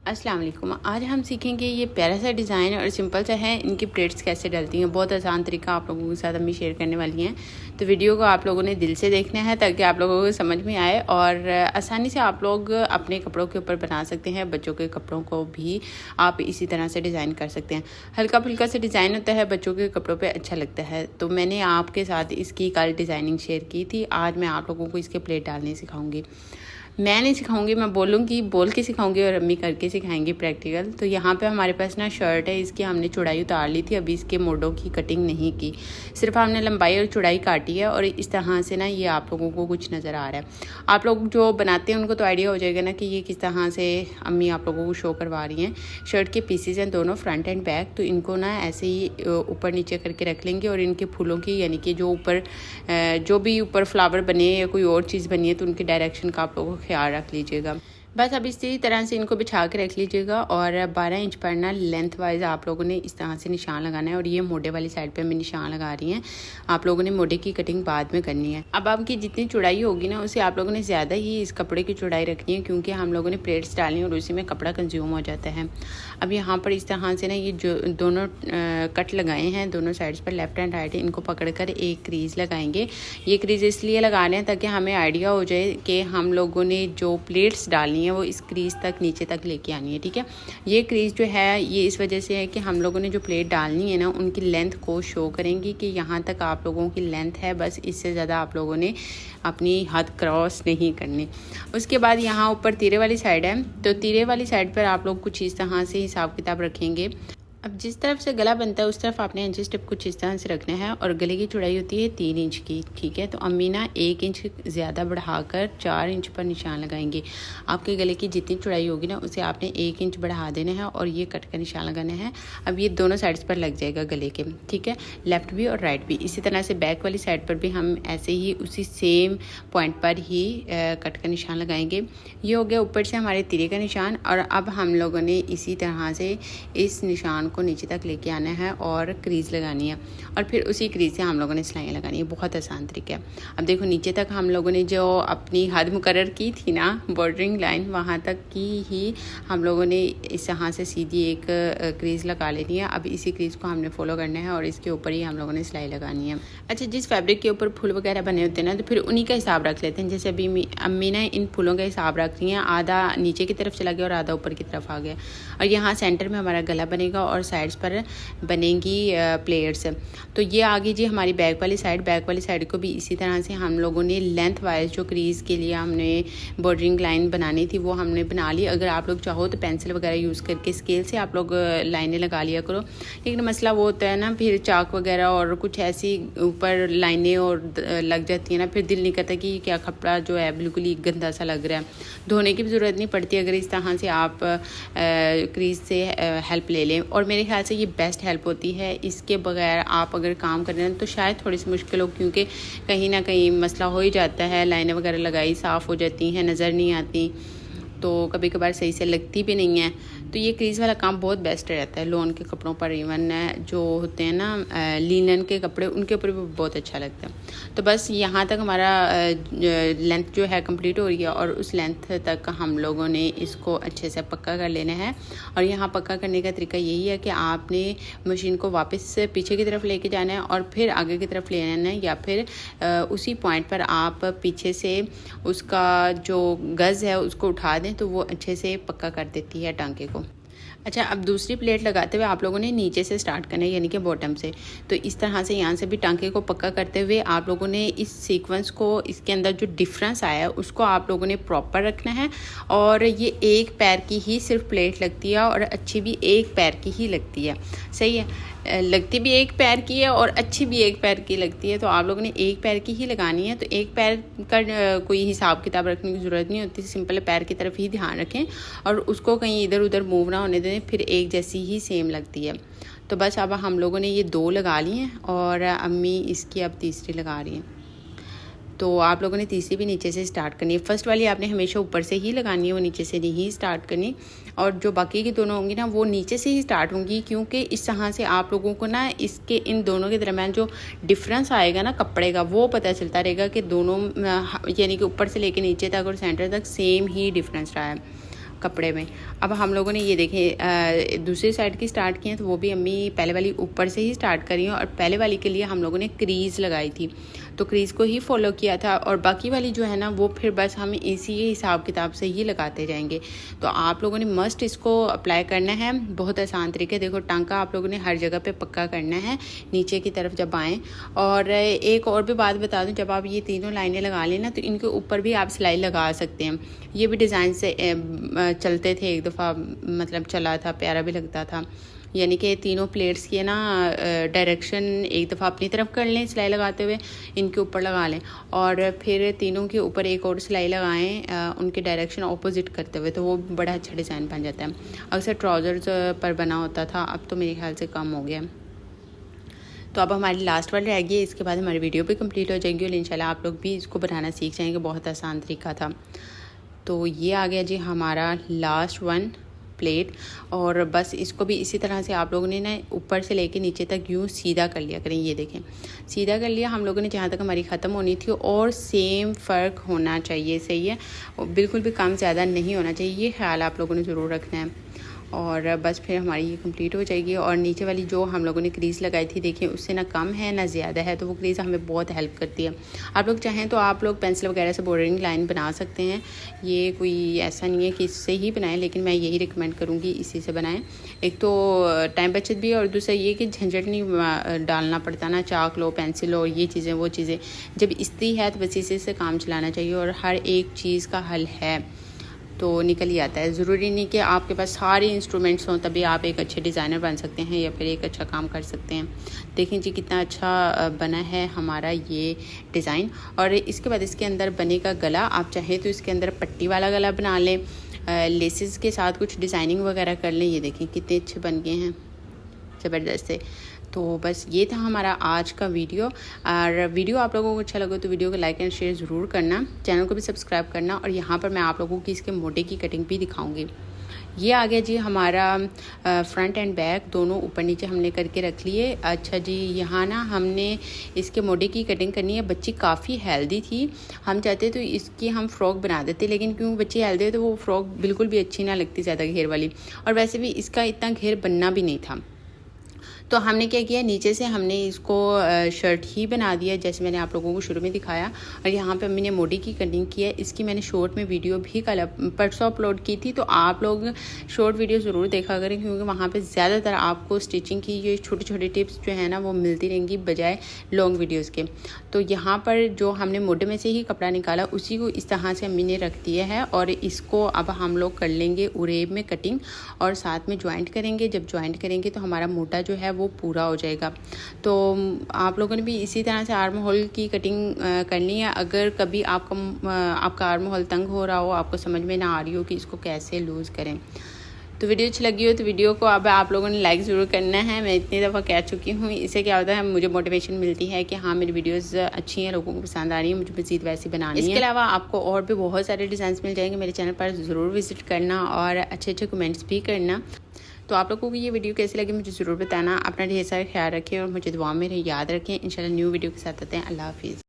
अस्सलाम वालेकुम। आज हम सीखेंगे ये प्यारा सा डिज़ाइन और सिंपल सा है, इनकी प्लेट्स कैसे डलती हैं। बहुत आसान तरीका आप लोगों के साथ अम्मी शेयर करने वाली हैं, तो वीडियो को आप लोगों ने दिल से देखना है ताकि आप लोगों को समझ में आए और आसानी से आप लोग अपने कपड़ों के ऊपर बना सकते हैं। बच्चों के कपड़ों को भी आप इसी तरह से डिज़ाइन कर सकते हैं। हल्का फुल्का से डिज़ाइन होता है, बच्चों के कपड़ों पर अच्छा लगता है। तो मैंने आपके साथ इसकी कल डिज़ाइनिंग शेयर की थी। आज मैं आप लोगों को इसके प्लेट डालने सिखाऊंगी। मैं नहीं सिखाऊंगी, मैं बोलूँगी, बोल के सिखाऊंगी और अम्मी करके सिखाएंगी प्रैक्टिकल। तो यहाँ पे हमारे पास ना शर्ट है, इसकी हमने चौड़ाई उतार ली थी, अभी इसके मोड़ों की कटिंग नहीं की, सिर्फ हमने लंबाई और चौड़ाई काटी है। और इस तरह से ना ये आप लोगों को कुछ नज़र आ रहा है। आप लोग जो बनाते हैं उनको तो आइडिया हो जाएगा ना कि ये किस तरह से अम्मी आप लोगों को शो करवा रही हैं। शर्ट के पीसेज हैं दोनों, फ्रंट एंड बैक। तो इनको ना ऐसे ही ऊपर नीचे करके रख लेंगे और इनके फूलों की, यानी कि जो भी ऊपर फ्लावर बने या कोई और चीज़ बनी है तो उनकी डायरेक्शन का आप लोगों को ख्याल रख लीजिएगा। बस अब इसी तरह से इनको बिछा के रख लीजिएगा। और 12 इंच पर ना लेंथ वाइज आप लोगों ने इस तरह से निशान लगाना है। और ये मोड़े वाली साइड पे मैं निशान लगा रही हैं। आप लोगों ने मोड़े की कटिंग बाद में करनी है। अब आपकी जितनी चौड़ाई होगी ना, उसे आप लोगों ने ज़्यादा ही इस कपड़े की चौड़ाई रखनी है, क्योंकि हम लोगों ने प्लेट्स डालनी है और उसी में कपड़ा कंज्यूम हो जाता है। अब यहाँ पर इस तरह से ना ये जो दोनों कट लगाए हैं दोनों साइड्स पर, लेफ्ट एंड राइट, इनको पकड़ कर एक क्रीज लगाएंगे। ये क्रीज इसलिए लगा रहे हैं ताकि हमें आइडिया हो जाए कि हम लोगों ने जो प्लेट्स डालनी है वो इस क्रीज तक नीचे तक लेके आनी है। ठीक है, ये क्रीज जो है ये इस वजह से है कि हम लोगों ने जो प्लेट डालनी है ना, उनकी लेंथ को शो करेंगी कि यहाँ तक आप लोगों की लेंथ है, बस इससे ज़्यादा आप लोगों ने अपनी हद क्रॉस नहीं करनी। उसके बाद यहाँ ऊपर तीरे वाली साइड है, तो तीरे वाली साइड पर आप लोग कुछ इस तरह से हिसाब किताब रखेंगे। अब जिस तरफ से गला बनता है उस तरफ आपने इंच स्टेप कुछ इस तरह से रखना है। और गले की चौड़ाई होती है 3 इंच की। ठीक है, तो अम्मी ना 1 इंच ज़्यादा बढ़ाकर 4 इंच पर निशान लगाएंगे। आपके गले की जितनी चौड़ाई होगी ना, उसे आपने 1 इंच बढ़ा देना है और ये कट का निशान लगाना है। अब ये दोनों साइड्स पर लग जाएगा गले के। ठीक है, लेफ्ट भी और राइट भी। इसी तरह से बैक वाली साइड पर भी हम ऐसे ही उसी सेम पॉइंट पर ही कट का निशान लगाएंगे। ये हो गया ऊपर से हमारे तिरे का निशान। और अब हम लोगों ने इसी तरह से इस निशान को नीचे तक लेके आना है और क्रीज लगानी है और फिर उसी क्रीज से हम लोगों ने सिलाइयाँ लगानी है। बहुत आसान तरीका है। अब देखो, नीचे तक हम लोगों ने जो अपनी हद मुकर्रर की थी ना, बॉर्डरिंग लाइन, वहाँ तक की ही हम लोगों ने इस तरह से सीधी एक क्रीज लगा लेनी है। अब इसी क्रीज को हमने फॉलो करना है और इसके ऊपर ही हम लोगों ने सिलाई लगानी है। अच्छा, जिस फैब्रिक के ऊपर फूल वगैरह बने होते हैं ना, तो फिर उन्हीं का हिसाब रख लेते हैं। जैसे अभी अम्मी ने इन फूलों का हिसाब रख रही हैं, आधा नीचे की तरफ चला गया और आधा ऊपर की तरफ आ गया। और यहाँ सेंटर में हमारा गला बनेगा और साइड्स पर बनेंगी प्लेट्स। तो ये आ गई जी हमारी बैक वाली साइड। बैक वाली साइड को भी इसी तरह से हम लोगों ने लेंथ वाइज जो क्रीज के लिए हमने बॉर्डरिंग लाइन बनानी थी वो हमने बना ली। अगर आप लोग चाहो तो पेंसिल वगैरह यूज़ करके स्केल से आप लोग लाइनें लगा लिया करो, लेकिन मसला वो होता है ना, फिर चाक वगैरह और कुछ ऐसी ऊपर लाइनें और लग जाती है ना, फिर दिल नहीं करता कि क्या कपड़ा जो है बिल्कुल ही गंदा सा लग रहा है। धोने की भी ज़रूरत नहीं पड़ती अगर इस तरह से आप क्रीज से हेल्प ले लें। और मेरे ख्याल से ये बेस्ट हेल्प होती है। इसके बगैर आप अगर काम कर रहे हैं तो शायद थोड़ी सी मुश्किल हो, क्योंकि कहीं ना कहीं मसला हो ही जाता है। लाइनें वगैरह लगाई साफ़ हो जाती हैं, नज़र नहीं आती, तो कभी कभार सही से लगती भी नहीं है। तो ये क्रीज वाला काम बहुत बेस्ट रहता है लोन के कपड़ों पर। इवन जो होते हैं ना लिनन के कपड़े, उनके ऊपर भी बहुत अच्छा लगता है। तो बस यहाँ तक हमारा लेंथ जो है कंप्लीट हो रही है और उस लेंथ तक हम लोगों ने इसको अच्छे से पक्का कर लेना है। और यहाँ पक्का करने का तरीका यही है कि आपने मशीन को वापस पीछे की तरफ लेके जाना है और फिर आगे की तरफ ले आना है, या फिर उसी पॉइंट पर आप पीछे से उसका जो गज़ है उसको उठा दें तो वो अच्छे से पक्का कर देती है टांके को। अच्छा, अब दूसरी प्लेट लगाते हुए आप लोगों ने नीचे से स्टार्ट करना है, यानी कि बॉटम से। तो इस तरह से यहाँ से भी टांके को पक्का करते हुए आप लोगों ने इस सीक्वेंस को, इसके अंदर जो डिफरेंस आया है उसको आप लोगों ने प्रॉपर रखना है। और ये एक पैर की ही सिर्फ प्लेट लगती है और अच्छी भी एक पैर की ही लगती है। सही है, लगती भी एक पैर की है और अच्छी भी एक पैर की लगती है। तो आप लोगों ने एक पैर की ही लगानी है। तो एक पैर का कोई हिसाब किताब रखने की ज़रूरत नहीं होती, सिंपल पैर की तरफ ही ध्यान रखें और उसको कहीं इधर उधर मूव ना होने दें, फिर एक जैसी ही सेम लगती है। तो बस अब हम लोगों ने ये 2 लगा ली हैं और अम्मी इसकी अब तीसरी लगा रही हैं। तो आप लोगों ने तीसरी भी नीचे से स्टार्ट करनी है। फर्स्ट वाली आपने हमेशा ऊपर से ही लगानी है, वो नीचे से नहीं स्टार्ट करनी। और जो बाकी की दोनों होंगी ना, वो नीचे से ही स्टार्ट होंगी, क्योंकि इस तरह से आप लोगों को ना इसके इन दोनों के दरम्यान जो डिफरेंस आएगा ना कपड़े का, वो पता चलता रहेगा कि दोनों यानी कि ऊपर से लेके नीचे तक और सेंटर तक सेम ही डिफरेंस रहा है। कपड़े में। अब हम लोगों ने ये देखें दूसरी साइड की स्टार्ट की है, तो वो भी अम्मी पहले वाली ऊपर से ही स्टार्ट करी है और पहले वाली के लिए हम लोगों ने क्रीज़ लगाई थी, तो क्रीज़ को ही फॉलो किया था और बाकी वाली जो है ना वो फिर बस हम इसी हिसाब किताब से ही लगाते जाएंगे। तो आप लोगों ने मस्ट इसको अप्लाई करना है, बहुत आसान तरीके। देखो टांका आप लोगों ने हर जगह पे पक्का करना है नीचे की तरफ जब आएँ। और एक और भी बात बता दूं, जब आप ये तीनों लाइनें लगा लें ना तो इनके ऊपर भी आप सिलाई लगा सकते हैं। ये भी डिज़ाइन से चलते थे, एक दफ़ा मतलब चला था, प्यारा भी लगता था। यानी कि तीनों प्लेट्स की ना डायरेक्शन एक दफ़ा अपनी तरफ कर लें सिलाई लगाते हुए, इनके ऊपर लगा लें और फिर तीनों के ऊपर एक और सिलाई लगाएं उनके डायरेक्शन ऑपोजिट करते हुए, तो वो बड़ा अच्छा डिज़ाइन बन जाता है। अक्सर ट्राउज़र्स पर बना होता था, अब तो मेरे ख्याल से कम हो गया। तो अब हमारी लास्ट वाली रह गई, इसके बाद हमारी वीडियो भी कंप्लीट हो जाएगी और इंशाल्लाह आप लोग भी इसको बनाना सीख जाएंगे। बहुत आसान तरीका था। तो ये आ गया जी हमारा लास्ट वन प्लेट, और बस इसको भी इसी तरह से आप लोगों ने ना ऊपर से लेके नीचे तक यूँ सीधा कर लिया करें। ये देखें सीधा कर लिया हम लोगों ने जहाँ तक हमारी ख़त्म होनी थी, और सेम फ़र्क होना चाहिए, सही है, बिल्कुल भी कम ज़्यादा नहीं होना चाहिए, ये ख्याल आप लोगों ने ज़रूर रखना है। और बस फिर हमारी ये कंप्लीट हो जाएगी। और नीचे वाली जो हम लोगों ने क्रीज़ लगाई थी, देखिए उससे ना कम है ना ज़्यादा है, तो वो क्रीज़ हमें बहुत हेल्प करती है। आप लोग चाहें तो आप लोग पेंसिल वगैरह से बॉर्डरिंग लाइन बना सकते हैं, ये कोई ऐसा नहीं है कि इससे ही बनाएं, लेकिन मैं यही रिकमेंड करूँगी इसी से बनाएं। एक तो टाइम बचत भी है और दूसरा ये कि झंझट नहीं डालना पड़ता ना, चाक लो, पेंसिल लो, ये चीज़ें वो चीज़ें। जब इस्त्री है तो बस इसी से काम चलाना चाहिए और हर एक चीज़ का हल है तो निकल ही आता है। ज़रूरी नहीं कि आपके पास सारे इंस्ट्रूमेंट्स हों तभी आप एक अच्छे डिज़ाइनर बन सकते हैं या फिर एक अच्छा काम कर सकते हैं। देखें जी कितना अच्छा बना है हमारा ये डिज़ाइन। और इसके बाद इसके अंदर बनेगा गला। आप चाहें तो इसके अंदर पट्टी वाला गला बना लें, लेसेस के साथ कुछ डिज़ाइनिंग वगैरह कर लें। ये देखें कितने अच्छे बन गए हैं, ज़बरदस्त से। तो बस ये था हमारा आज का वीडियो। और वीडियो आप लोगों को अच्छा लगे तो वीडियो को लाइक एंड शेयर ज़रूर करना, चैनल को भी सब्सक्राइब करना। और यहाँ पर मैं आप लोगों की इसके मोटे की कटिंग भी दिखाऊंगी। ये आ गया जी हमारा फ्रंट एंड बैक दोनों ऊपर नीचे हमने करके रख लिए। अच्छा जी, यहाँ ना हमने इसके मोटे की कटिंग करनी है। बच्ची काफ़ी हेल्दी थी, हम चाहते तो इसकी हम फ़्रॉक बना देते, लेकिन क्यों बच्ची हेल्दी है तो वो फ़्रॉक बिल्कुल भी अच्छी ना लगती ज़्यादा घेर वाली, और वैसे भी इसका इतना घेर बनना भी नहीं था। तो हमने क्या किया, नीचे से हमने इसको शर्ट ही बना दिया जैसे मैंने आप लोगों को शुरू में दिखाया। और यहाँ पे अम्मी ने मोटी की कटिंग की है। इसकी मैंने शॉर्ट में वीडियो भी कल परसों अपलोड की थी, तो आप लोग शॉर्ट वीडियो ज़रूर देखा करें क्योंकि वहाँ पे ज़्यादातर आपको स्टिचिंग की ये छोटी छोटी टिप्स जो है ना वो मिलती रहेंगी बजाय लॉन्ग वीडियोज़ के। तो यहाँ पर जो हमने मोटे में से ही कपड़ा निकाला उसी को इस तरह से अम्मी ने रख दिया है। और इसको अब हम लोग कर लेंगे उरेब में कटिंग और साथ में ज्वाइंट करेंगे। जब ज्वाइंट करेंगे तो हमारा मोटा जो है वो पूरा हो जाएगा। तो आप लोगों ने भी इसी तरह से आर्म होल की कटिंग करनी है। अगर कभी आपका आर्म होल तंग हो रहा हो, आपको समझ में ना आ रही हो कि इसको कैसे लूज़ करें, तो वीडियो अच्छी लगी हो तो वीडियो को अब आप लोगों ने लाइक ज़रूर करना है। मैं इतनी दफ़ा कह चुकी हूँ, इससे क्या होता है मुझे मोटिवेशन मिलती है कि हाँ मेरी वीडियोस अच्छी हैं, लोगों को पसंद आ रही है, मुझे मज़ीद वैसी बनानी है। इसके अलावा आपको और भी बहुत सारे डिज़ाइन मिल जाएंगे। मेरे चैनल पर ज़रूर विजिट करना और अच्छे अच्छे कमेंट्स भी करना। तो आप लोगों को ये वीडियो कैसी लगी मुझे ज़रूर बताना। अपना ढेर सारा ख्याल रखें और मुझे दुआ में याद रखें। इंशाल्लाह न्यू वीडियो के साथ आते हैं। अल्लाह हाफिज़।